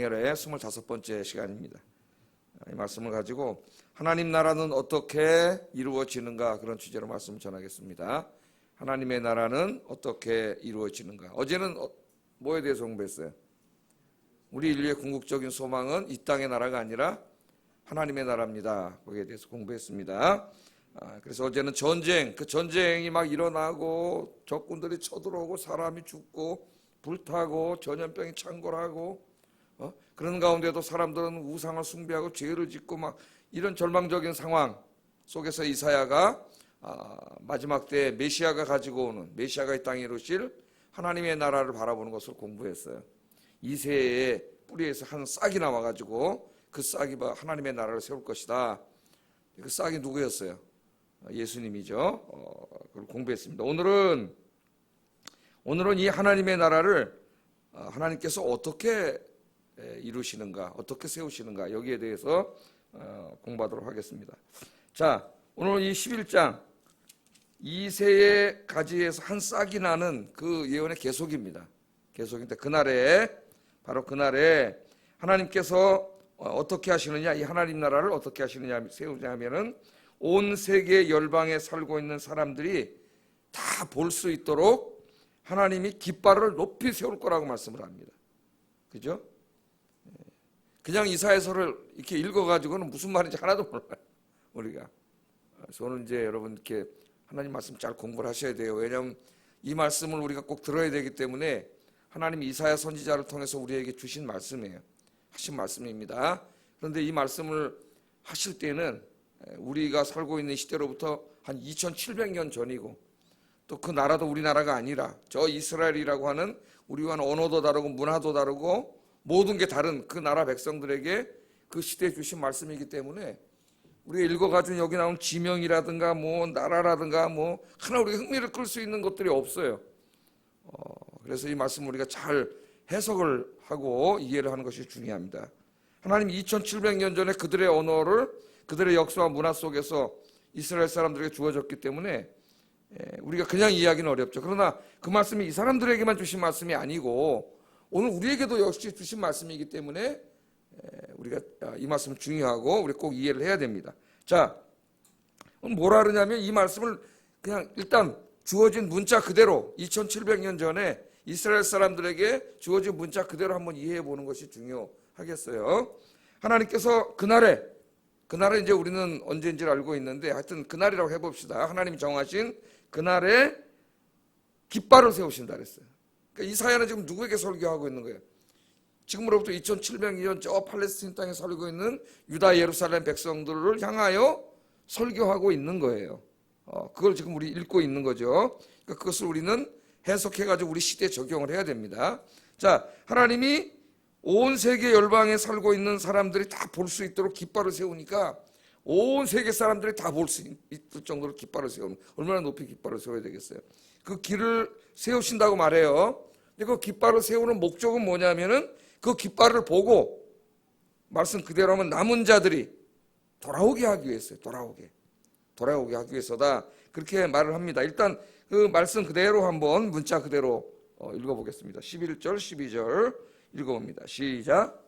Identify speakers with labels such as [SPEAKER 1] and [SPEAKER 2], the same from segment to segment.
[SPEAKER 1] 의 25번째 시간입니다. 이 말씀을 가지고 하나님 나라는 어떻게 이루어지는가, 그런 주제로 말씀을 전하겠습니다. 하나님의 나라는 어떻게 이루어지는가. 어제는 뭐에 대해서 공부했어요? 우리 인류의 궁극적인 소망은 이 땅의 나라가 아니라 하나님의 나라입니다. 거기에 대해서 공부했습니다. 그래서 어제는 전쟁, 그 전쟁이 막 일어나고 적군들이 쳐들어오고 사람이 죽고 불타고 전염병이 창궐하고 그런 가운데도 사람들은 우상을 숭배하고 죄를 짓고 막 이런 절망적인 상황 속에서 이사야가 마지막 때 메시아가 가지고 오는, 메시아가 이 땅에 이루실 하나님의 나라를 바라보는 것을 공부했어요. 이새의 뿌리에서 한 싹이 나와가지고 그 싹이 하나님의 나라를 세울 것이다. 그 싹이 누구였어요? 예수님이죠. 그걸 공부했습니다. 오늘은 이 하나님의 나라를 하나님께서 어떻게 이루시는가, 어떻게 세우시는가, 여기에 대해서 공부하도록 하겠습니다. 자, 오늘 이 11장 이새의 가지에서 한 싹이 나는 그 예언의 계속입니다. 계속인데 바로 그날에 하나님께서 어떻게 하시느냐, 이 하나님 나라를 어떻게 하시느냐, 세우냐 하면은 온 세계 열방에 살고 있는 사람들이 다 볼 수 있도록 하나님이 깃발을 높이 세울 거라고 말씀을 합니다. 그죠? 그냥 이사야서를 이렇게 읽어가지고는 무슨 말인지 하나도 몰라요, 우리가. 그래서 오늘 이제 여러분 이렇게 하나님 말씀 잘 공부를 하셔야 돼요. 왜냐하면 이 말씀을 우리가 꼭 들어야 되기 때문에 하나님 이사야 선지자를 통해서 우리에게 주신 말씀이에요. 하신 말씀입니다. 그런데 이 말씀을 하실 때는 우리가 살고 있는 시대로부터 한 2700년 전이고, 또 그 나라도 우리나라가 아니라 저 이스라엘이라고 하는 우리와는 언어도 다르고 문화도 다르고 모든 게 다른 그 나라 백성들에게 그 시대에 주신 말씀이기 때문에 우리가 읽어가지고 여기 나온 지명이라든가 뭐 나라라든가 뭐 하나 우리가 흥미를 끌 수 있는 것들이 없어요. 그래서 이 말씀을 우리가 잘 해석을 하고 이해를 하는 것이 중요합니다. 하나님 2700년 전에 그들의 언어를 그들의 역사와 문화 속에서 이스라엘 사람들에게 주어졌기 때문에 우리가 그냥 이해하기는 어렵죠. 그러나 그 말씀이 이 사람들에게만 주신 말씀이 아니고 오늘 우리에게도 역시 주신 말씀이기 때문에 우리가 이 말씀은 중요하고 우리 꼭 이해를 해야 됩니다. 자, 뭐라 그러냐면 이 말씀을 그냥 일단 주어진 문자 그대로 2700년 전에 이스라엘 사람들에게 주어진 문자 그대로 한번 이해해 보는 것이 중요하겠어요. 하나님께서 그날에 이제 우리는 언제인지를 알고 있는데 하여튼 그날이라고 해봅시다. 하나님이 정하신 그날에 깃발을 세우신다 그랬어요. 그러니까 이사야는 지금 누구에게 설교하고 있는 거예요? 지금으로부터 2700년 저 팔레스틴 땅에 살고 있는 유다 예루살렘 백성들을 향하여 설교하고 있는 거예요. 그걸 지금 우리 읽고 있는 거죠. 그러니까 그것을 우리는 해석해가지고 우리 시대에 적용을 해야 됩니다. 자, 하나님이 온 세계 열방에 살고 있는 사람들이 다 볼 수 있도록 깃발을 세우니까 온 세계 사람들이 다 볼 수 있을 정도로 깃발을 세우면 얼마나 높이 깃발을 세워야 되겠어요. 그 길을 세우신다고 말해요. 근데 그 깃발을 세우는 목적은 뭐냐면은 그 깃발을 보고 말씀 그대로 하면 남은 자들이 돌아오게 하기 위해서요. 돌아오게 하기 위해서다. 그렇게 말을 합니다. 일단 그 말씀 그대로 한번 문자 그대로 읽어보겠습니다. 11절 12절 읽어봅니다. 시작.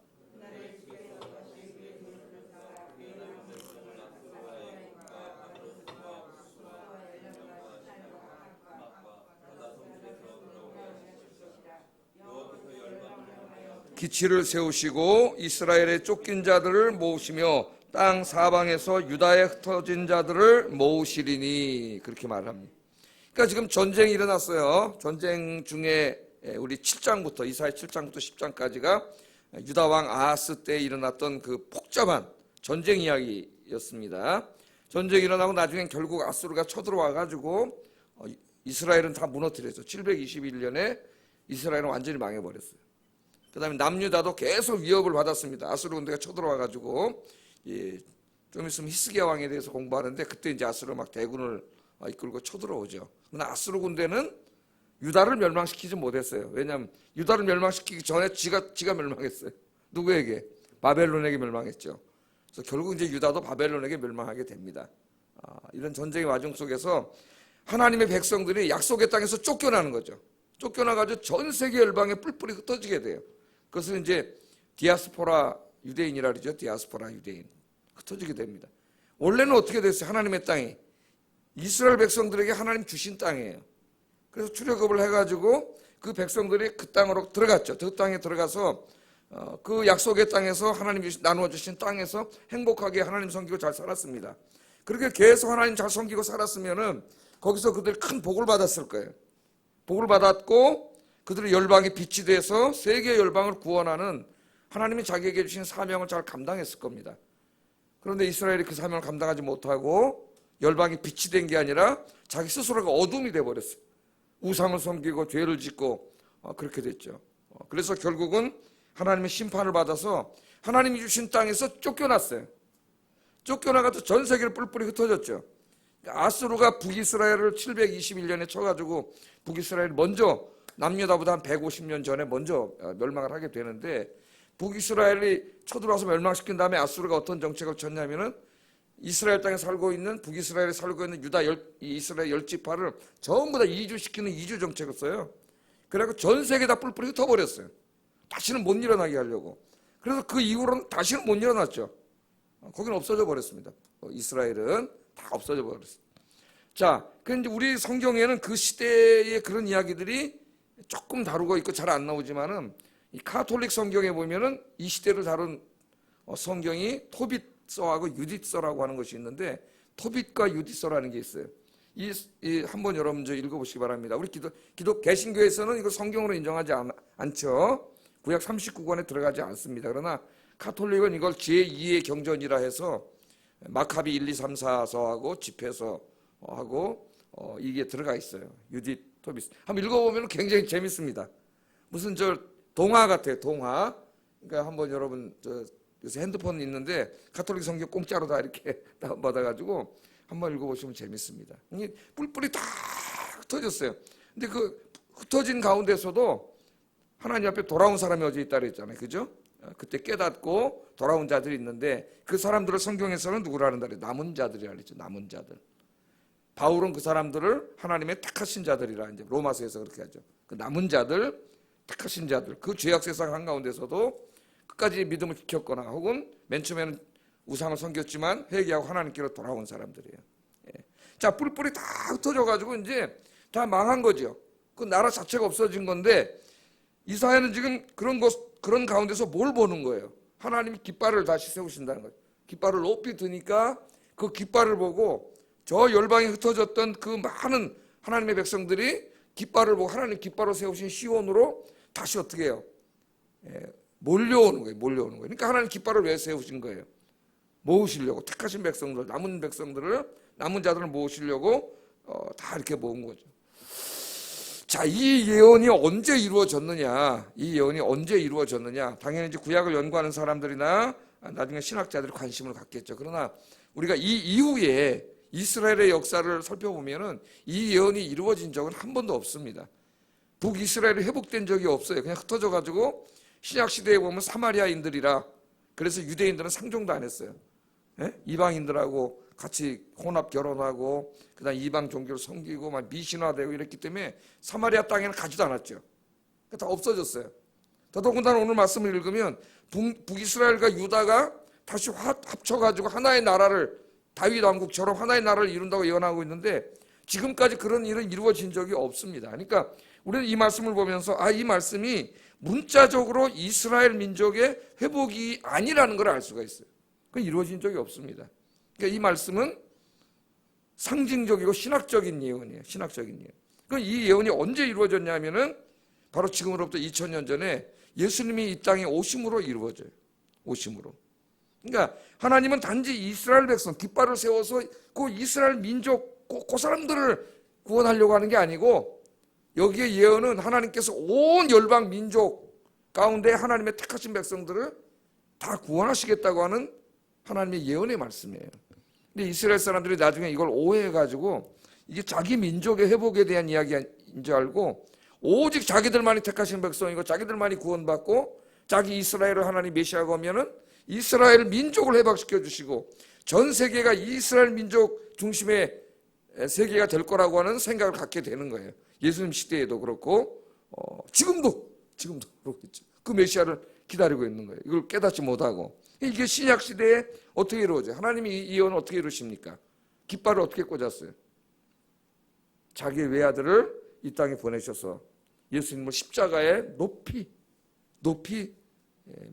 [SPEAKER 1] 기치를 세우시고 이스라엘의 쫓긴 자들을 모으시며 땅 사방에서 유다에 흩어진 자들을 모으시리니, 그렇게 말합니다. 그러니까 지금 전쟁이 일어났어요. 전쟁 중에 우리 7장부터 이사야 7장부터 10장까지가 유다 왕 아하스 때 일어났던 그 복잡한 전쟁 이야기였습니다. 전쟁이 일어나고 나중엔 결국 아수르가 쳐들어와 가지고 이스라엘은 다 무너뜨렸죠. 721년에 이스라엘은 완전히 망해버렸어요. 그 다음에 남유다도 계속 위협을 받았습니다. 아수르 군대가 쳐들어와 가지고 좀 있으면 히스기야 왕에 대해서 공부하는데 그때 이제 아수르 막 대군을 이끌고 쳐들어오죠. 그러나 아수르 군대는 유다를 멸망시키지 못했어요. 왜냐하면 유다를 멸망시키기 전에 지가 멸망했어요. 누구에게? 바벨론에게 멸망했죠. 그래서 결국 이제 유다도 바벨론에게 멸망하게 됩니다. 이런 전쟁의 와중 속에서 하나님의 백성들이 약속의 땅에서 쫓겨나는 거죠. 쫓겨나가지고 전 세계 열방에 뿔뿔이 흩어지게 돼요. 그것을 이제 디아스포라 유대인이라 그러죠. 디아스포라 유대인. 흩어지게 됩니다. 원래는 어떻게 됐어요? 하나님의 땅이 이스라엘 백성들에게 하나님 주신 땅이에요. 그래서 출애굽을 해가지고 그 백성들이 그 땅으로 들어갔죠. 그 땅에 들어가서 그 약속의 땅에서 하나님이 나누어 주신 땅에서 행복하게 하나님 섬기고 잘 살았습니다. 그렇게 계속 하나님 잘 섬기고 살았으면은 거기서 그들이 큰 복을 받았을 거예요. 복을 받았고 그들의 열방이 빛이 돼서 세계 열방을 구원하는 하나님이 자기에게 주신 사명을 잘 감당했을 겁니다. 그런데 이스라엘이 그 사명을 감당하지 못하고 열방이 빛이 된 게 아니라 자기 스스로가 어둠이 돼버렸어요. 우상을 섬기고 죄를 짓고 그렇게 됐죠. 그래서 결국은 하나님의 심판을 받아서 하나님이 주신 땅에서 쫓겨났어요. 쫓겨나가서 전 세계를 뿔뿔이 흩어졌죠. 아수르가 북이스라엘을 721년에 쳐가지고 북이스라엘이 먼저 남유다보다 한 150년 전에 먼저 멸망을 하게 되는데 북이스라엘이 쳐들어와서 멸망시킨 다음에 아수르가 어떤 정책을 쳤냐면은 이스라엘 땅에 살고 있는 북이스라엘에 살고 있는 이스라엘 10지파를 전부 다 이주시키는 이주 정책을 써요. 그래서 전 세계 다 뿔뿔이 흩어버렸어요. 다시는 못 일어나게 하려고. 그래서 그 이후로는 다시는 못 일어났죠. 거기는 없어져 버렸습니다. 이스라엘은 다 없어져 버렸어요. 자, 그런데 우리 성경에는 그 시대의 그런 이야기들이 조금 다루고 있고 잘 안 나오지만은 이 카톨릭 성경에 보면은 이 시대를 다룬 성경이 토빗서하고 유디서라고 하는 것이 있는데 토빗과 유디서라는 게 있어요. 한번 여러분 읽어보시기 바랍니다. 우리 기독 개신교에서는 이거 성경으로 인정하지 않죠. 구약 39권에 들어가지 않습니다. 그러나 카톨릭은 이걸 제2의 경전이라 해서 마카비 1, 2, 3, 4서하고 집회서하고 이게 들어가 있어요. 유디 토비스. 한번 읽어보면 굉장히 재밌습니다. 무슨 동화 같아요. 동화. 그러니까 한번 여러분 요새 핸드폰 있는데 카톨릭 성경 공짜로 다 이렇게 다운받아가지고 한번 읽어보시면 재밌습니다. 이게 뿔뿔이 다 흩어졌어요. 근데 그 흩어진 가운데서도 하나님 앞에 돌아온 사람이 어제 있다 그랬잖아요. 그죠? 그때 깨닫고 돌아온 자들이 있는데 그 사람들을 성경에서는 누구라는 말이에요? 남은 자들이라 그랬죠. 남은 자들. 바울은 그 사람들을 하나님의 택하신 자들이라 이제 로마서에서 그렇게 하죠. 그 남은 자들, 택하신 자들, 그 죄악 세상 한가운데서도 끝까지 믿음을 지켰거나 혹은 맨 처음에는 우상을 섬겼지만 회개하고 하나님께로 돌아온 사람들이에요. 예. 자, 뿔뿔이 다 흩어져가지고 이제 다 망한 거죠. 그 나라 자체가 없어진 건데 이사야는 지금 그런 가운데서 뭘 보는 거예요? 하나님이 깃발을 다시 세우신다는 거예요. 깃발을 높이 드니까 그 깃발을 보고 저 열방에 흩어졌던 그 많은 하나님의 백성들이 깃발을 보고 하나님 깃발로 세우신 시온으로 다시 어떻게 해요? 몰려오는 거예요. 몰려오는 거예요. 그러니까 하나님 깃발을 왜 세우신 거예요? 모으시려고 택하신 백성들, 남은 백성들을 남은 자들을 모으시려고 다 이렇게 모은 거죠. 자, 이 예언이 언제 이루어졌느냐? 이 예언이 언제 이루어졌느냐? 당연히 이제 구약을 연구하는 사람들이나 나중에 신학자들이 관심을 갖겠죠. 그러나 우리가 이 이후에 이스라엘의 역사를 살펴보면은 이 예언이 이루어진 적은 한 번도 없습니다. 북이스라엘이 회복된 적이 없어요. 그냥 흩어져 가지고 신약 시대에 보면 사마리아인들이라 그래서 유대인들은 상종도 안 했어요. 이방인들하고 같이 혼합 결혼하고 그다음 이방 종교를 섬기고 막 미신화되고 이랬기 때문에 사마리아 땅에는 가지도 않았죠. 다 없어졌어요. 더더군다나 오늘 말씀을 읽으면 북이스라엘과 유다가 다시 합쳐가지고 하나의 나라를 다윗 왕국처럼 하나의 나라를 이룬다고 예언하고 있는데 지금까지 그런 일은 이루어진 적이 없습니다. 그러니까 우리는 이 말씀을 보면서 이 말씀이 문자적으로 이스라엘 민족의 회복이 아니라는 걸 알 수가 있어요. 그건 이루어진 적이 없습니다. 그러니까 이 말씀은 상징적이고 신학적인 예언이에요. 신학적인 예언. 그럼 이 예언이 언제 이루어졌냐면은 바로 지금으로부터 2000년 전에 예수님이 이 땅에 오심으로 이루어져요. 오심으로. 그러니까 하나님은 단지 이스라엘 백성 깃발을 세워서 그 이스라엘 민족 그 사람들을 구원하려고 하는 게 아니고 여기에 예언은 하나님께서 온 열방 민족 가운데 하나님의 택하신 백성들을 다 구원하시겠다고 하는 하나님의 예언의 말씀이에요. 근데 이스라엘 사람들이 나중에 이걸 오해해가지고 이게 자기 민족의 회복에 대한 이야기인 줄 알고 오직 자기들만이 택하신 백성이고 자기들만이 구원받고 자기 이스라엘을 하나님 메시아가 오면은 이스라엘 민족을 회복시켜 주시고 전 세계가 이스라엘 민족 중심의 세계가 될 거라고 하는 생각을 갖게 되는 거예요. 예수님 시대에도 그렇고 지금도 그렇고 있죠. 그 메시아를 기다리고 있는 거예요. 이걸 깨닫지 못하고. 이게 신약 시대에 어떻게 이루어져요? 하나님이 이 예언을 어떻게 이루십니까? 깃발을 어떻게 꽂았어요? 자기의 외아들을 이 땅에 보내셔서 예수님을 십자가에 높이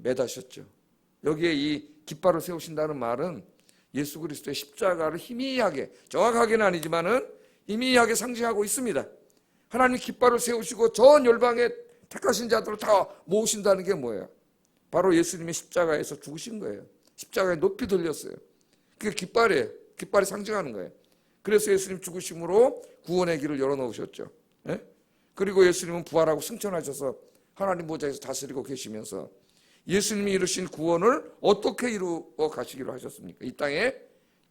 [SPEAKER 1] 매다셨죠. 여기에 이 깃발을 세우신다는 말은 예수 그리스도의 십자가를 희미하게, 정확하게는 아니지만은 희미하게 상징하고 있습니다. 하나님 깃발을 세우시고 전 열방에 택하신 자들을 다 모으신다는 게 뭐예요? 바로 예수님의 십자가에서 죽으신 거예요. 십자가에 높이 들렸어요. 그게 깃발이에요. 깃발이 상징하는 거예요. 그래서 예수님 죽으심으로 구원의 길을 열어놓으셨죠. 예? 그리고 예수님은 부활하고 승천하셔서 하나님 보좌에서 다스리고 계시면서 예수님이 이루신 구원을 어떻게 이루어 가시기로 하셨습니까? 이 땅에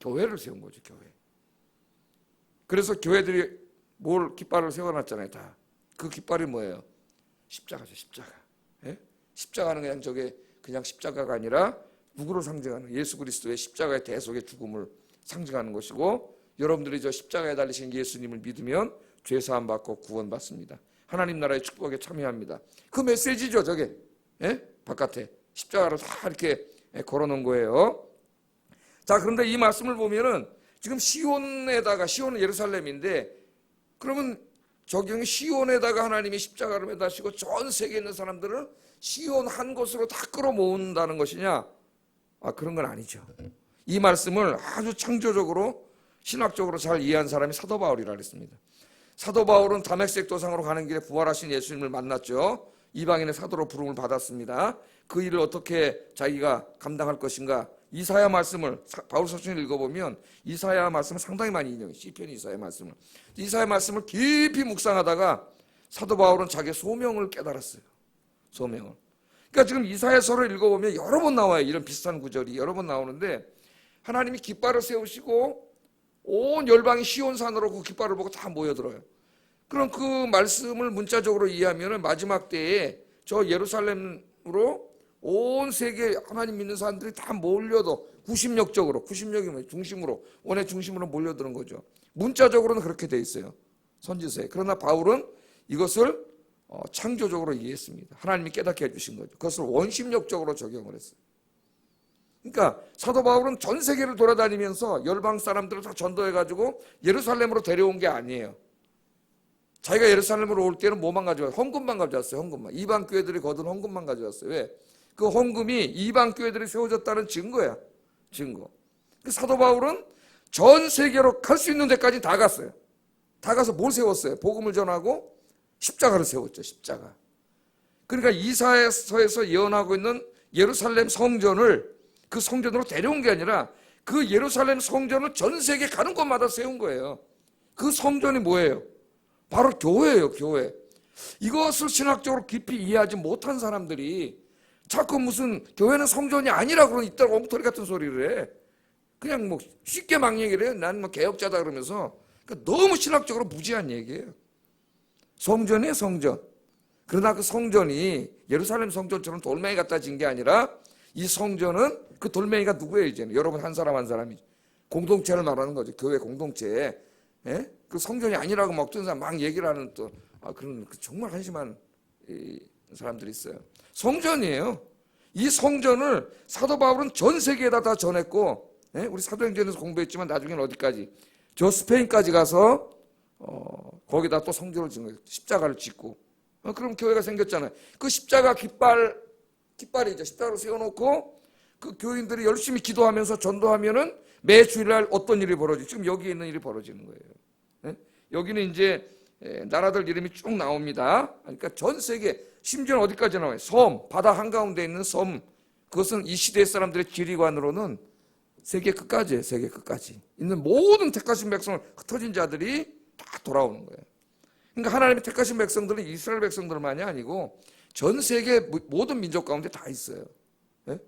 [SPEAKER 1] 교회를 세운 거죠. 교회. 그래서 교회들이 뭘 깃발을 세워놨잖아요. 다. 그 깃발이 뭐예요? 십자가죠. 십자가. 예? 십자가는 그냥 저게 그냥 십자가가 아니라 누구를 상징하는, 예수 그리스도의 십자가의 대속의 죽음을 상징하는 것이고, 여러분들이 저 십자가에 달리신 예수님을 믿으면 죄 사함 받고 구원 받습니다. 하나님 나라의 축복에 참여합니다. 그 메시지죠, 저게. 예? 바깥에 십자가를 다 이렇게 걸어놓은 거예요. 자, 그런데 이 말씀을 보면은 지금 시온에다가, 시온은 예루살렘인데, 그러면 적용이 시온에다가 하나님이 십자가를 매다시고 전 세계에 있는 사람들을 시온 한 곳으로 다 끌어모은다는 것이냐? 그런 건 아니죠. 이 말씀을 아주 창조적으로 신학적으로 잘 이해한 사람이 사도 바울이라 그랬습니다. 사도 바울은 다메섹 도상으로 가는 길에 부활하신 예수님을 만났죠. 이방인의 사도로 부름을 받았습니다. 그 일을 어떻게 자기가 감당할 것인가? 이사야 말씀을 바울 서신을 읽어보면 이사야 말씀을 상당히 많이 인용해요. 시편 이사야 말씀을. 이사야 말씀을 깊이 묵상하다가 사도 바울은 자기의 소명을 깨달았어요. 소명을. 그러니까 지금 이사야서를 읽어보면 여러 번 나와요. 이런 비슷한 구절이 여러 번 나오는데, 하나님이 깃발을 세우시고 온 열방이 시온산으로 그 깃발을 보고 다 모여들어요. 그럼 그 말씀을 문자적으로 이해하면 마지막 때에 저 예루살렘으로 온 세계 하나님 믿는 사람들이 다 몰려도 구심력적으로, 구심력이 뭐예요? 중심으로, 원의 중심으로 몰려드는 거죠. 문자적으로는 그렇게 돼 있어요. 선지서에. 그러나 바울은 이것을 창조적으로 이해했습니다. 하나님이 깨닫게 해주신 거죠. 그것을 원심력적으로 적용을 했어요. 그러니까 사도 바울은 전 세계를 돌아다니면서 열방 사람들을 다 전도해가지고 예루살렘으로 데려온 게 아니에요. 자기가 예루살렘으로 올 때는 뭐만 가져왔어요? 헌금만 가져왔어요. 헌금만. 이방 교회들이 거둔 헌금만 가져왔어요. 왜? 그 헌금이 이방 교회들이 세워졌다는 증거야. 증거. 그 사도 바울은 전 세계로 갈 수 있는 데까지 다 갔어요. 다 가서 뭘 세웠어요? 복음을 전하고 십자가를 세웠죠. 십자가. 그러니까 이사야서에서 예언하고 있는 예루살렘 성전을 그 성전으로 데려온 게 아니라 그 예루살렘 성전을 전 세계 가는 곳마다 세운 거예요. 그 성전이 뭐예요? 바로 교회예요. 교회. 이것을 신학적으로 깊이 이해하지 못한 사람들이 자꾸 무슨 교회는 성전이 아니라 그런 이따가 엉터리 같은 소리를 해. 그냥 뭐 쉽게 막 얘기를 해요. 난 뭐 개혁자다 그러면서. 그러니까 너무 신학적으로 무지한 얘기예요. 성전이에요, 성전. 그러나 그 성전이 예루살렘 성전처럼 돌멩이 갖다 진 게 아니라 이 성전은 그 돌멩이가 누구예요, 이제는? 여러분 한 사람 한 사람이. 공동체를 말하는 거죠. 교회 공동체. 예? 그 성전이 아니라고 막 어떤 사람 막 얘기를 하는 또 그런 정말 한심한 사람들이 있어요. 성전이에요. 이 성전을 사도 바울은 전 세계에다 다 전했고, 예? 우리 사도행전에서 공부했지만 나중에는 어디까지? 저 스페인까지 가서 거기다 또 성전을 짓는 거예요. 십자가를 짓고. 그럼 교회가 생겼잖아요. 그 십자가 깃발이죠. 십자가를 세워놓고 그 교인들이 열심히 기도하면서 전도하면은 매 주일날 어떤 일이 벌어지죠? 지금 여기에 있는 일이 벌어지는 거예요. 예? 여기는 이제 나라들 이름이 쭉 나옵니다. 그러니까 전 세계, 심지어는 어디까지 나와요? 섬, 바다 한가운데 있는 섬. 그것은 이 시대 사람들의 지리관으로는 세계 끝까지예요. 세계 끝까지. 있는 모든 택하신 백성을 흩어진 자들이 다 돌아오는 거예요. 그러니까 하나님의 택하신 백성들은 이스라엘 백성들만이 아니고 전 세계 모든 민족 가운데 다 있어요. 예?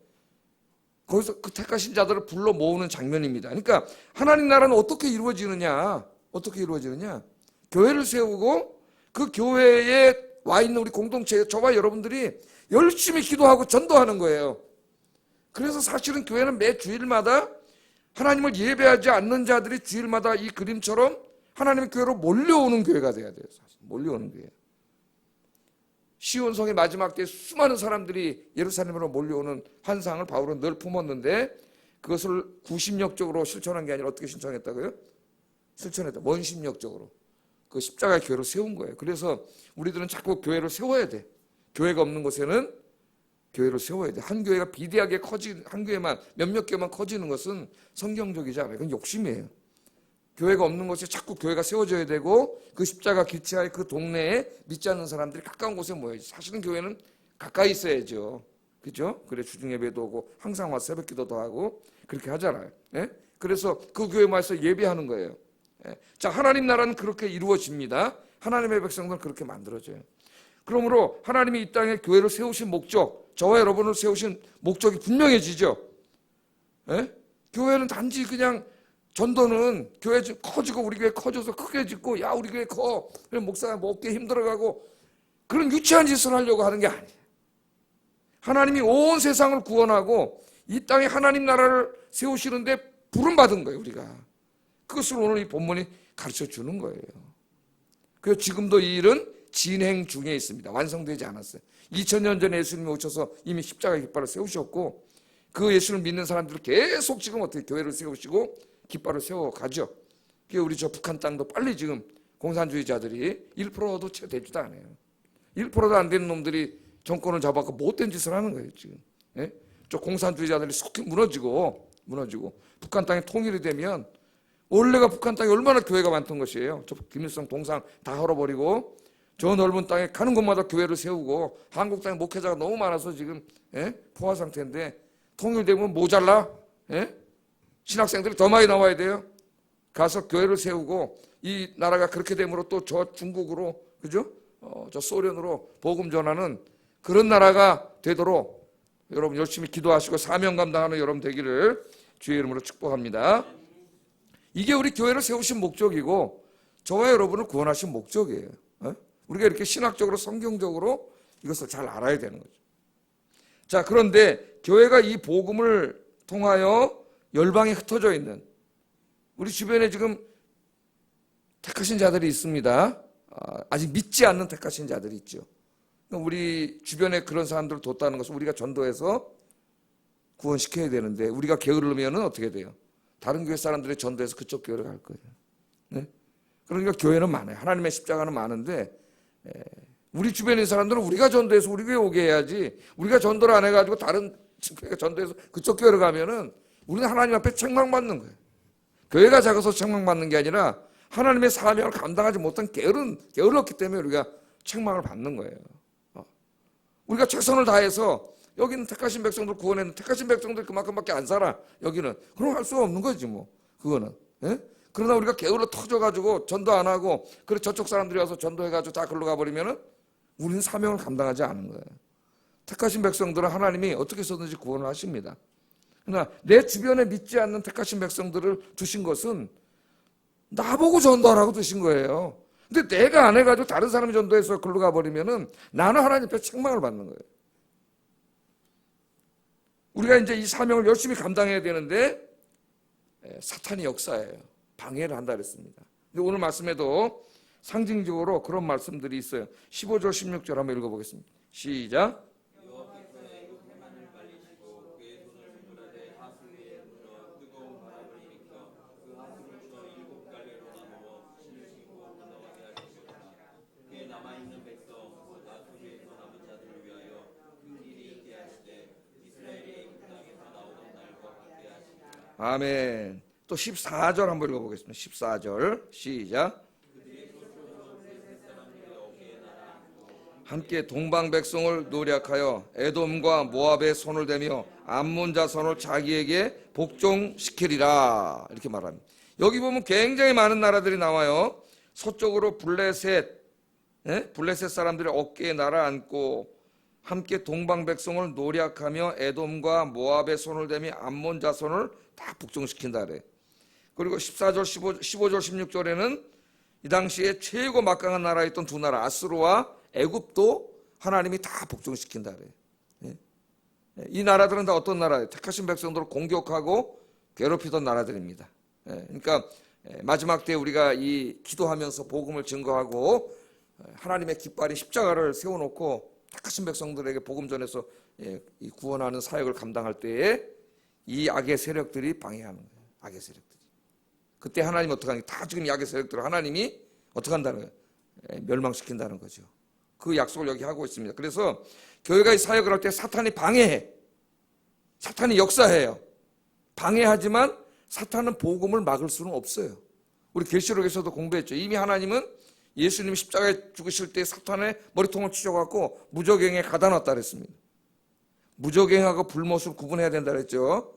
[SPEAKER 1] 거기서 그 택하신 자들을 불러 모으는 장면입니다. 그러니까 하나님 나라는 어떻게 이루어지느냐? 어떻게 이루어지느냐? 교회를 세우고 그 교회에 와 있는 우리 공동체, 저와 여러분들이 열심히 기도하고 전도하는 거예요. 그래서 사실은 교회는 매 주일마다 하나님을 예배하지 않는 자들이 주일마다 이 그림처럼 하나님의 교회로 몰려오는 교회가 돼야 돼요. 사실. 몰려오는 교회. 시온성의 마지막 때 수많은 사람들이 예루살렘으로 몰려오는 환상을 바울은 늘 품었는데 그것을 구심력적으로 실천한 게 아니라 어떻게 실천했다고요? 실천했다. 원심력적으로. 그 십자가의 교회를 세운 거예요. 그래서 우리들은 자꾸 교회를 세워야 돼. 교회가 없는 곳에는 교회를 세워야 돼. 한 교회가 비대하게 한 교회만, 몇몇 교회만 커지는 것은 성경적이지 않아요. 그건 욕심이에요. 교회가 없는 곳에 자꾸 교회가 세워져야 되고 그 십자가 기치하에 그 동네에 믿지 않는 사람들이 가까운 곳에 모여야지. 사실은 교회는 가까이 있어야죠. 그죠? 그래 주중 예배도 오고 항상 와서 새벽 기도도 하고 그렇게 하잖아요. 예? 그래서 그 교회 와서 예배하는 거예요. 예? 자, 하나님 나라는 그렇게 이루어집니다. 하나님의 백성들은 그렇게 만들어져요. 그러므로 하나님이 이 땅에 교회를 세우신 목적, 저와 여러분을 세우신 목적이 분명해지죠. 예? 교회는 단지 그냥 전도는 교회 커지고 우리 교회 커져서 크게 짓고 야 우리 교회 커 그럼 목사가 뭐 어깨 힘들어가고 그런 유치한 짓을 하려고 하는 게 아니에요. 하나님이 온 세상을 구원하고 이 땅에 하나님 나라를 세우시는데 부름받은 거예요. 우리가 그것을 오늘 이 본문이 가르쳐 주는 거예요. 그래서 지금도 이 일은 진행 중에 있습니다. 완성되지 않았어요. 2000년 전에 예수님이 오셔서 이미 십자가의 깃발을 세우셨고 그 예수를 믿는 사람들을 계속 지금 어떻게 교회를 세우시고 깃발을 세워가죠. 그게 우리 저 북한 땅도 빨리 지금 공산주의자들이 1%도 채 되지도 않아요. 1%도 안 되는 놈들이 정권을 잡아서 못된 짓을 하는 거예요 지금. 예? 저 공산주의자들이 속히 무너지고 북한 땅이 통일이 되면 원래가 북한 땅에 얼마나 교회가 많던 것이에요. 저 김일성 동상 다 헐어버리고 저 넓은 땅에 가는 곳마다 교회를 세우고 한국 땅에 목회자가 너무 많아서 지금 포화 상태인데 통일되면 모자라. 신학생들이 더 많이 나와야 돼요. 가서 교회를 세우고 이 나라가 그렇게 되므로 또 저 중국으로 그죠? 저 소련으로 복음 전하는 그런 나라가 되도록 여러분 열심히 기도하시고 사명 감당하는 여러분 되기를 주의 이름으로 축복합니다. 이게 우리 교회를 세우신 목적이고 저와 여러분을 구원하신 목적이에요. 우리가 이렇게 신학적으로 성경적으로 이것을 잘 알아야 되는 거죠. 자, 그런데 교회가 이 복음을 통하여 열방에 흩어져 있는 우리 주변에 지금 택하신 자들이 있습니다. 아직 믿지 않는 택하신 자들이 있죠. 우리 주변에 그런 사람들을 뒀다는 것은 우리가 전도해서 구원시켜야 되는데 우리가 게으르면 어떻게 돼요? 다른 교회 사람들이 전도해서 그쪽 교회로 갈 거예요. 네? 그러니까 교회는 많아요. 하나님의 십자가는 많은데 우리 주변의 사람들은 우리가 전도해서 우리 교회 오게 해야지 우리가 전도를 안 해가지고 다른 교회가 전도해서 그쪽 교회로 가면은 우리는 하나님 앞에 책망받는 거예요. 교회가 작아서 책망받는 게 아니라 하나님의 사명을 감당하지 못한 게을렀기 때문에 우리가 책망을 받는 거예요. 우리가 최선을 다해서 여기는 택하신 백성들 구원했는데 택하신 백성들 그만큼밖에 안 살아. 여기는. 그럼 할 수가 없는 거지 뭐. 그거는. 예? 그러나 우리가 게을러 터져가지고 전도 안 하고 그래 저쪽 사람들이 와서 전도해가지고 다 글로 가버리면은 우리는 사명을 감당하지 않는 거예요. 택하신 백성들은 하나님이 어떻게 해서든지 구원을 하십니다. 그러나 내 주변에 믿지 않는 택하신 백성들을 두신 것은 나보고 전도하라고 두신 거예요. 근데 내가 안 해가지고 다른 사람이 전도해서 글로 가버리면은 나는 하나님 앞에 책망을 받는 거예요. 우리가 이제 이 사명을 열심히 감당해야 되는데 사탄이 역사예요. 방해를 한다 그랬습니다. 근데 오늘 말씀에도 상징적으로 그런 말씀들이 있어요. 15절 16절 한번 읽어보겠습니다. 시작. 아멘. 또 14절 한번 읽어보겠습니다. 14절 시작. 함께 동방 백성을 노략하여 에돔과 모압의 손을 대며 암몬 자손을 자기에게 복종시키리라 이렇게 말합니다. 여기 보면 굉장히 많은 나라들이 나와요. 서쪽으로 블레셋 사람들이 어깨에 날아앉고 함께 동방 백성을 노략하며 에돔과 모압의 손을 대며 암몬 자손을 다 복종시킨다 그래. 그리고 14절, 15절, 16절에는 이 당시에 최고 막강한 나라였던 두 나라 아수르와 애굽도 하나님이 다 복종시킨다 그래. 이 나라들은 다 어떤 나라예요? 택하신 백성들을 공격하고 괴롭히던 나라들입니다. 그러니까 마지막 때 우리가 이 기도하면서 복음을 증거하고 하나님의 깃발인 십자가를 세워놓고 택하신 백성들에게 복음 전해서 이 구원하는 사역을 감당할 때에 이 악의 세력들이 방해하는 거예요. 악의 세력들이. 그때 하나님 어떻게 하는 거예요? 다 지금 이 악의 세력들을 하나님이 어떻게 한다는 거예요? 멸망시킨다는 거죠. 그 약속을 여기 하고 있습니다. 그래서 교회가 이 사역을 할 때 사탄이 방해해. 사탄이 역사해요. 방해하지만 사탄은 복음을 막을 수는 없어요. 우리 계시록에서도 공부했죠. 이미 하나님은 예수님이 십자가에 죽으실 때 사탄의 머리통을 치셔갖고 무저갱에 가다 놨다 그랬습니다. 무저갱하고 불못을 구분해야 된다 그랬죠.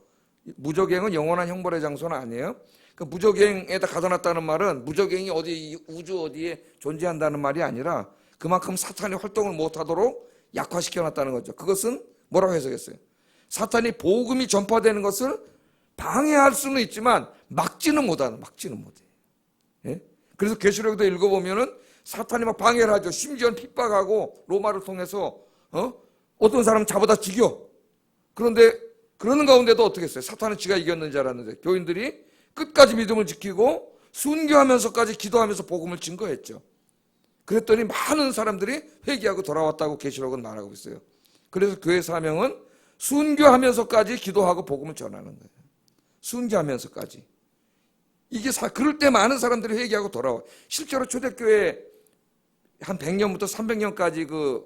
[SPEAKER 1] 무저갱은 영원한 형벌의 장소는 아니에요. 그 무저갱에다 가다 놨다는 말은 무저갱이 어디 우주 어디에 존재한다는 말이 아니라 그만큼 사탄이 활동을 못하도록 약화시켜 놨다는 거죠. 그것은 뭐라고 해석했어요? 사탄이 복음이 전파되는 것을 방해할 수는 있지만 막지는 못해. 예? 그래서 계시록에도 읽어보면은 사탄이 막 방해를 하죠. 심지어는 핍박하고 로마를 통해서 어떤 사람은 잡아다 죽여. 그런데 그러는 가운데도 어떻게 했어요? 사탄은 지가 이겼는 줄 알았는데 교인들이 끝까지 믿음을 지키고 순교하면서까지 기도하면서 복음을 증거했죠. 그랬더니 많은 사람들이 회개하고 돌아왔다고 계시록은 말하고 있어요. 그래서 교회 사명은 순교하면서까지 기도하고 복음을 전하는 거예요. 순교하면서까지. 그럴 때 많은 사람들이 회개하고 돌아와요. 실제로 초대교회 한 100년부터 300년까지 그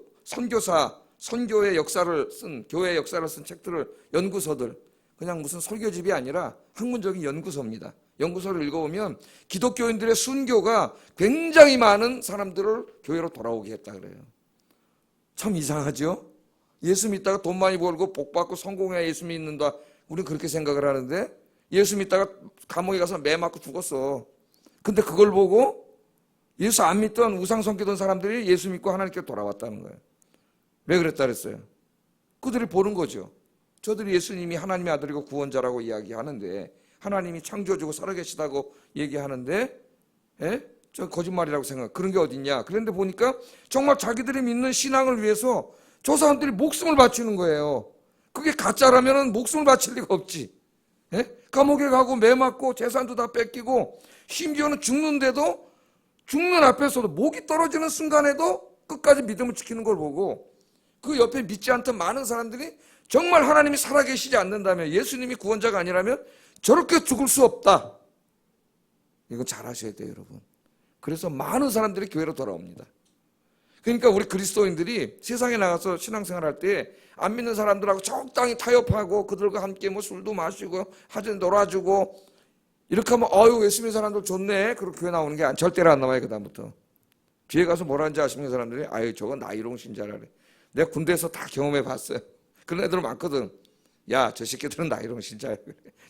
[SPEAKER 1] 선교의 역사를 쓴, 교회의 역사를 쓴 책들을, 연구서들, 그냥 무슨 설교집이 아니라 학문적인 연구서입니다. 연구서를 읽어보면 기독교인들의 순교가 굉장히 많은 사람들을 교회로 돌아오게 했다 그래요. 참 이상하죠? 예수 믿다가 돈 많이 벌고 복 받고 성공해야 예수 믿는다. 우리는 그렇게 생각을 하는데 예수 믿다가 감옥에 가서 매 맞고 죽었어. 근데 그걸 보고 예수 안 믿던 우상 섬기던 사람들이 예수 믿고 하나님께 돌아왔다는 거예요. 왜 그랬다 그랬어요? 그들이 보는 거죠. 저들이 예수님이 하나님의 아들이고 구원자라고 이야기하는데 하나님이 창조주고 살아계시다고 얘기하는데 저 거짓말이라고 생각. 그런 게 어딨냐. 그런데 보니까 정말 자기들이 믿는 신앙을 위해서 저 사람들이 목숨을 바치는 거예요. 그게 가짜라면 목숨을 바칠 리가 없지. 감옥에 가고 매 맞고 재산도 다 뺏기고 심지어는 죽는데도 죽는 앞에서도 목이 떨어지는 순간에도 끝까지 믿음을 지키는 걸 보고 그 옆에 믿지 않던 많은 사람들이 정말 하나님이 살아계시지 않는다면 예수님이 구원자가 아니라면 저렇게 죽을 수 없다. 이건 잘 아셔야 돼요, 여러분. 그래서 많은 사람들이 교회로 돌아옵니다. 그러니까 우리 그리스도인들이 세상에 나가서 신앙생활할 때 안 믿는 사람들하고 적당히 타협하고 그들과 함께 뭐 술도 마시고 하든 놀아주고 이렇게 하면 예수 믿는 사람들 좋네. 그리고 교회 나오는 게 절대로 안 나와요. 그다음부터. 뒤에 가서 뭐라는지 아시는 사람들이 저건 나이롱 신자라래. 내가 군대에서 다 경험해 봤어요. 그런 애들 많거든. 야, 저 새끼들은 나이롱 신자야.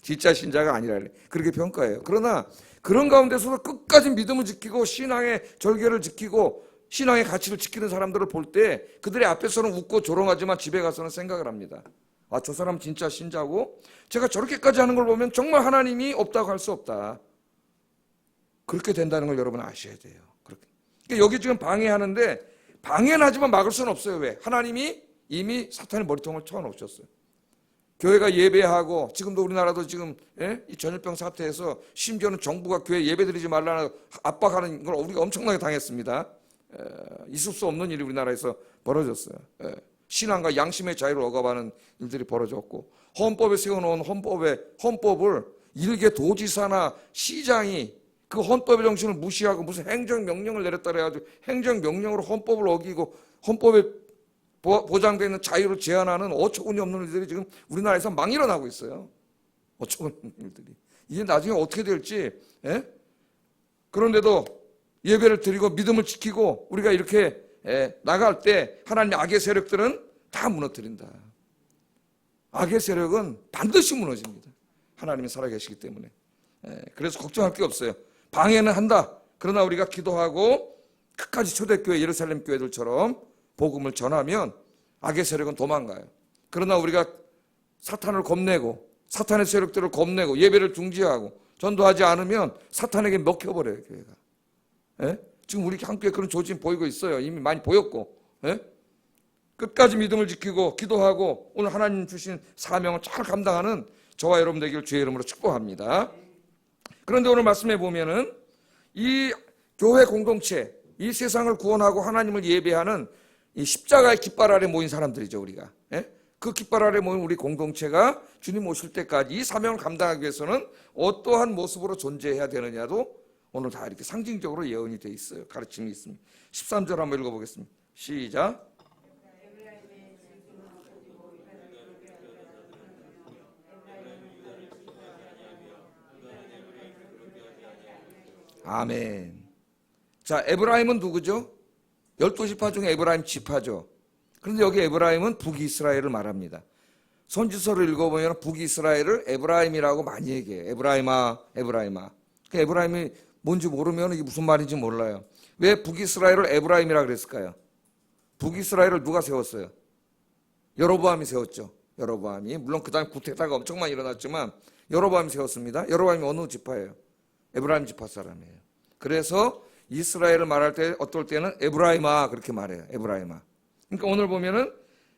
[SPEAKER 1] 진짜 신자가 아니라래. 그렇게 평가해요. 그러나 그런 가운데서도 끝까지 믿음을 지키고 신앙의 절개를 지키고 신앙의 가치를 지키는 사람들을 볼 때 그들의 앞에서는 웃고 조롱하지만 집에 가서는 생각을 합니다. 저 사람 진짜 신자고 제가 저렇게까지 하는 걸 보면 정말 하나님이 없다고 할 수 없다. 그렇게 된다는 걸 여러분 아셔야 돼요. 그렇게. 그러니까 여기 지금 방해하는데 방해는 하지만 막을 수는 없어요. 왜? 하나님이 이미 사탄의 머리통을 쳐놓으셨어요. 교회가 예배하고 지금도 우리나라도 지금 이 전염병 사태에서 심지어는 정부가 교회 예배드리지 말라는 압박하는 걸 우리가 엄청나게 당했습니다. 있을 수 없는 일이 우리나라에서 벌어졌어요. 신앙과 양심의 자유를 억압하는 일들이 벌어졌고 헌법에 세워놓은 헌법을 일개 도지사나 시장이 그 헌법의 정신을 무시하고 무슨 행정명령을 내렸다 그래가지고 행정명령으로 헌법을 어기고 헌법에 보장되어 있는 자유를 제한하는 어처구니 없는 일들이 지금 우리나라에서 막 일어나고 있어요. 어처구니 없는 일들이. 이게 나중에 어떻게 될지. 그런데도 예배를 드리고 믿음을 지키고 우리가 이렇게 나갈 때 하나님의 악의 세력들은 다 무너뜨린다. 악의 세력은 반드시 무너집니다. 하나님이 살아계시기 때문에. 그래서 걱정할 게 없어요. 방해는 한다. 그러나 우리가 기도하고 끝까지 초대교회 예루살렘 교회들처럼 복음을 전하면 악의 세력은 도망가요. 그러나 우리가 사탄을 겁내고 사탄의 세력들을 겁내고 예배를 중지하고 전도하지 않으면 사탄에게 먹혀버려요. 교회가. 지금 우리 한국에 그런 조짐 보이고 있어요. 이미 많이 보였고. 끝까지 믿음을 지키고 기도하고 오늘 하나님 주신 사명을 잘 감당하는 저와 여러분 되기를 주의 이름으로 축복합니다. 그런데 오늘 말씀해 보면은 이 교회 공동체 이 세상을 구원하고 하나님을 예배하는 이 십자가의 깃발 아래 모인 사람들이죠, 우리가. 예? 그 깃발 아래 모인 우리 공동체가 주님 오실 때까지 이 사명을 감당하기 위해서는 어떠한 모습으로 존재해야 되느냐도 오늘 다 이렇게 상징적으로 예언이 되어 있어요. 가르침이 있습니다. 13절 한번 읽어보겠습니다. 시작. 아멘. 자, 에브라임은 누구죠? 12지파 중에 에브라임 지파죠. 그런데 여기 에브라임은 북이스라엘을 말합니다. 선지서를 읽어보면 북이스라엘을 에브라임이라고 많이 얘기해요. 에브라임아, 에브라임아. 그 에브라임이 뭔지 모르면 이게 무슨 말인지 몰라요. 왜 북이스라엘을 에브라임이라고 그랬을까요? 북이스라엘을 누가 세웠어요? 여로보암이 세웠죠. 여로보암이. 물론 그 다음에 구태타가 엄청 많이 일어났지만 여로보암이 세웠습니다. 여로보암이 어느 지파예요? 에브라임 지파 사람이에요. 그래서 이스라엘을 말할 때 어떨 때는 에브라임아 그렇게 말해요. 에브라임아. 그러니까 오늘 보면은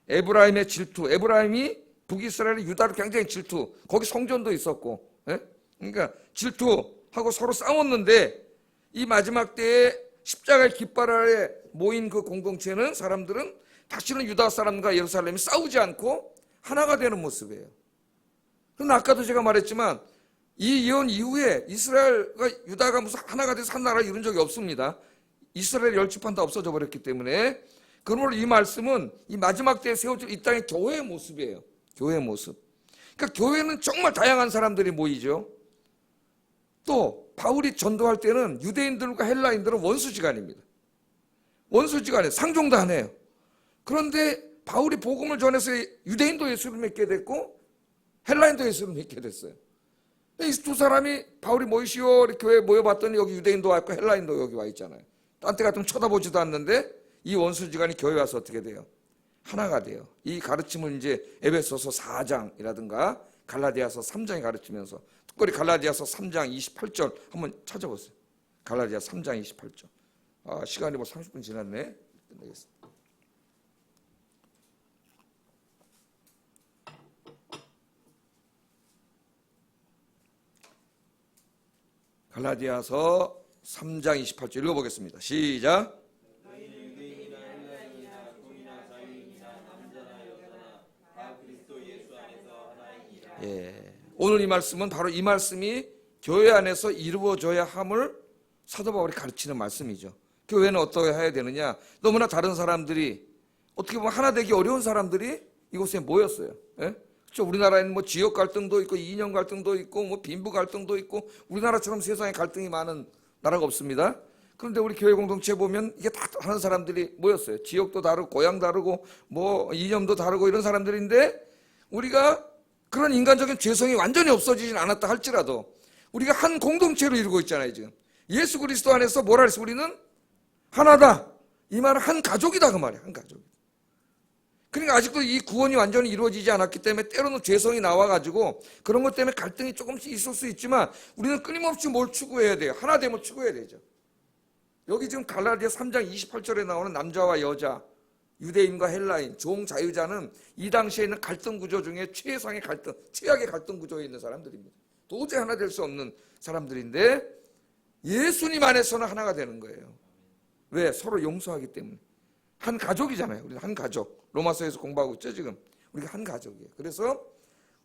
[SPEAKER 1] 에브라임의 질투, 에브라임이 북이스라엘의 유다를 굉장히 질투, 거기 성전도 있었고, 예? 그러니까 질투하고 서로 싸웠는데 이 마지막 때에 십자가의 깃발 아래 모인 그 공동체는 사람들은 다시는 유다 사람과 예루살렘이 싸우지 않고 하나가 되는 모습이에요. 그런데 아까도 제가 말했지만 이 예언 이후에 이스라엘과 유다가 무슨 하나가 돼서 한 나라를 이룬 적이 없습니다. 이스라엘 10지파는 다 없어져 버렸기 때문에 그러므로 이 말씀은 이 마지막 때에 세워질 이 땅의 교회의 모습이에요. 교회의 모습. 그러니까 교회는 정말 다양한 사람들이 모이죠. 또 바울이 전도할 때는 유대인들과 헬라인들은 원수지간입니다. 원수지간에 상종도 안 해요. 그런데 바울이 복음을 전해서 유대인도 예수를 믿게 됐고 헬라인도 예수를 믿게 됐어요. 이 두 사람이 바울이 모이시오 이렇게 교회에 모여봤더니 여기 유대인도 왔고 헬라인도 여기 와 있잖아요. 딴 때 같으면 쳐다보지도 않는데 이 원수지간이 교회 와서 어떻게 돼요? 하나가 돼요. 이 가르침을 이제 에베소서 4장이라든가 갈라디아서 3장이 가르치면서 특별히 갈라디아서 3장 28절 한번 찾아보세요. 갈라디아 3장 28절. 시간이 뭐 30분 지났네. 끝내겠습니다. 갈라디아서 3장 28절 읽어보겠습니다. 시작. 예, 오늘 이 말씀은 바로 이 말씀이 교회 안에서 이루어져야 함을 사도 바울이 가르치는 말씀이죠. 교회는 어떻게 해야 되느냐? 너무나 다른 사람들이 어떻게 보면 하나 되기 어려운 사람들이 이곳에 모였어요. 예? 그렇죠? 우리나라에는 뭐 지역 갈등도 있고 이념 갈등도 있고 뭐 빈부 갈등도 있고 우리나라처럼 세상에 갈등이 많은 나라가 없습니다. 그런데 우리 교회 공동체 보면 이게 다 하는 사람들이 모였어요. 지역도 다르고 고향 다르고 뭐 이념도 다르고 이런 사람들인데 우리가 그런 인간적인 죄성이 완전히 없어지진 않았다 할지라도 우리가 한 공동체로 이루고 있잖아요. 지금 예수 그리스도 안에서 뭐라 그랬어? 우리는 하나다. 이 말은 한 가족이다 그 말이야. 한 가족. 그러니까 아직도 이 구원이 완전히 이루어지지 않았기 때문에 때로는 죄성이 나와가지고 그런 것 때문에 갈등이 조금씩 있을 수 있지만 우리는 끊임없이 뭘 추구해야 돼요? 하나 되면 추구해야 되죠. 여기 지금 갈라디아 3장 28절에 나오는 남자와 여자, 유대인과 헬라인, 종, 자유자는 이 당시에 있는 갈등 구조 중에 최상의 갈등, 최악의 갈등 구조에 있는 사람들입니다. 도저히 하나 될 수 없는 사람들인데 예수님 안에서는 하나가 되는 거예요. 왜? 서로 용서하기 때문에. 한 가족이잖아요. 우리는 한 가족. 로마서에서 공부하고 있죠 지금. 우리가 한 가족이에요. 그래서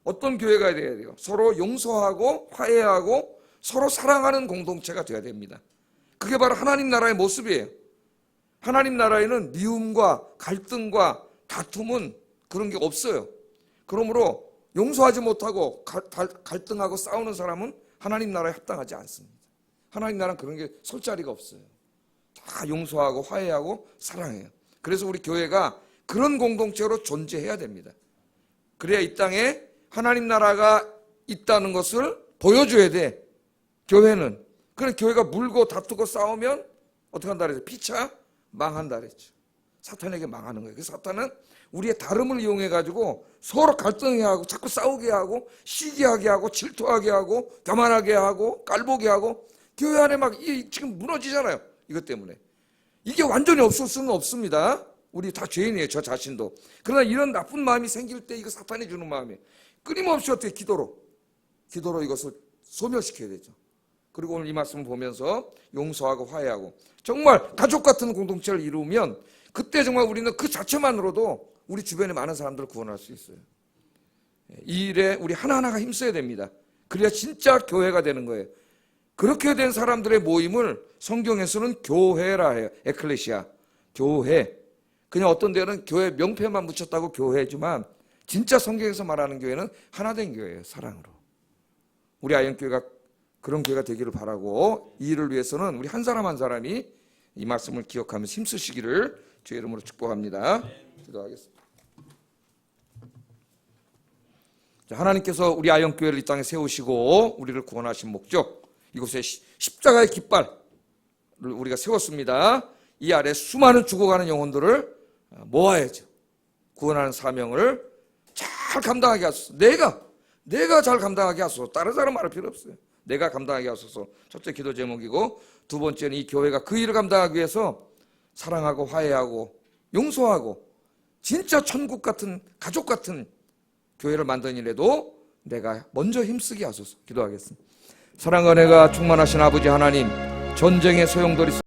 [SPEAKER 1] 어떤 교회가 돼야 돼요? 서로 용서하고 화해하고 서로 사랑하는 공동체가 돼야 됩니다. 그게 바로 하나님 나라의 모습이에요. 하나님 나라에는 미움과 갈등과 다툼은 그런 게 없어요. 그러므로 용서하지 못하고 갈등하고 싸우는 사람은 하나님 나라에 합당하지 않습니다. 하나님 나라는 그런 게 설 자리가 없어요. 다 용서하고 화해하고 사랑해요. 그래서 우리 교회가 그런 공동체로 존재해야 됩니다. 그래야 이 땅에 하나님 나라가 있다는 것을 보여줘야 돼. 교회는. 그런 교회가 물고 다투고 싸우면 어떻게 한다 그랬죠? 피차 망한다 그랬죠. 사탄에게 망하는 거예요. 그래서 사탄은 우리의 다름을 이용해가지고 서로 갈등하게 하고 자꾸 싸우게 하고 시기하게 하고 질투하게 하고 교만하게 하고 깔보게 하고 교회 안에 막 지금 무너지잖아요. 이것 때문에. 이게 완전히 없을 수는 없습니다. 우리 다 죄인이에요. 저 자신도. 그러나 이런 나쁜 마음이 생길 때 이거 사탄이 주는 마음이에요. 끊임없이 어떻게 기도로 이것을 소멸시켜야 되죠. 그리고 오늘 이 말씀을 보면서 용서하고 화해하고 정말 가족 같은 공동체를 이루면 그때 정말 우리는 그 자체만으로도 우리 주변에 많은 사람들을 구원할 수 있어요. 이 일에 우리 하나하나가 힘써야 됩니다. 그래야 진짜 교회가 되는 거예요. 그렇게 된 사람들의 모임을 성경에서는 교회라 해요. 에클레시아, 교회. 그냥 어떤 데는 교회 명패만 붙였다고 교회지만 진짜 성경에서 말하는 교회는 하나된 교회예요. 사랑으로. 우리 아이언교회가 그런 교회가 되기를 바라고 이 일을 위해서는 우리 한 사람 한 사람이 이 말씀을 기억하면서 힘쓰시기를 주의 이름으로 축복합니다. 기도하겠습니다. 하나님께서 우리 아이언교회를 이 땅에 세우시고 우리를 구원하신 목적, 이곳에 십자가의 깃발을 우리가 세웠습니다. 이 아래 수많은 죽어가는 영혼들을 모아야죠. 구원하는 사명을 잘 감당하게 하소서. 내가 잘 감당하게 하소서. 다른 사람 말할 필요 없어요. 내가 감당하게 하소서. 첫째 기도 제목이고, 두 번째는 이 교회가 그 일을 감당하기 위해서 사랑하고 화해하고 용서하고 진짜 천국 같은 가족 같은 교회를 만드는 일에도 내가 먼저 힘쓰게 하소서. 기도하겠습니다. 사랑과 은혜가 충만하신 아버지 하나님, 전쟁의 소용돌이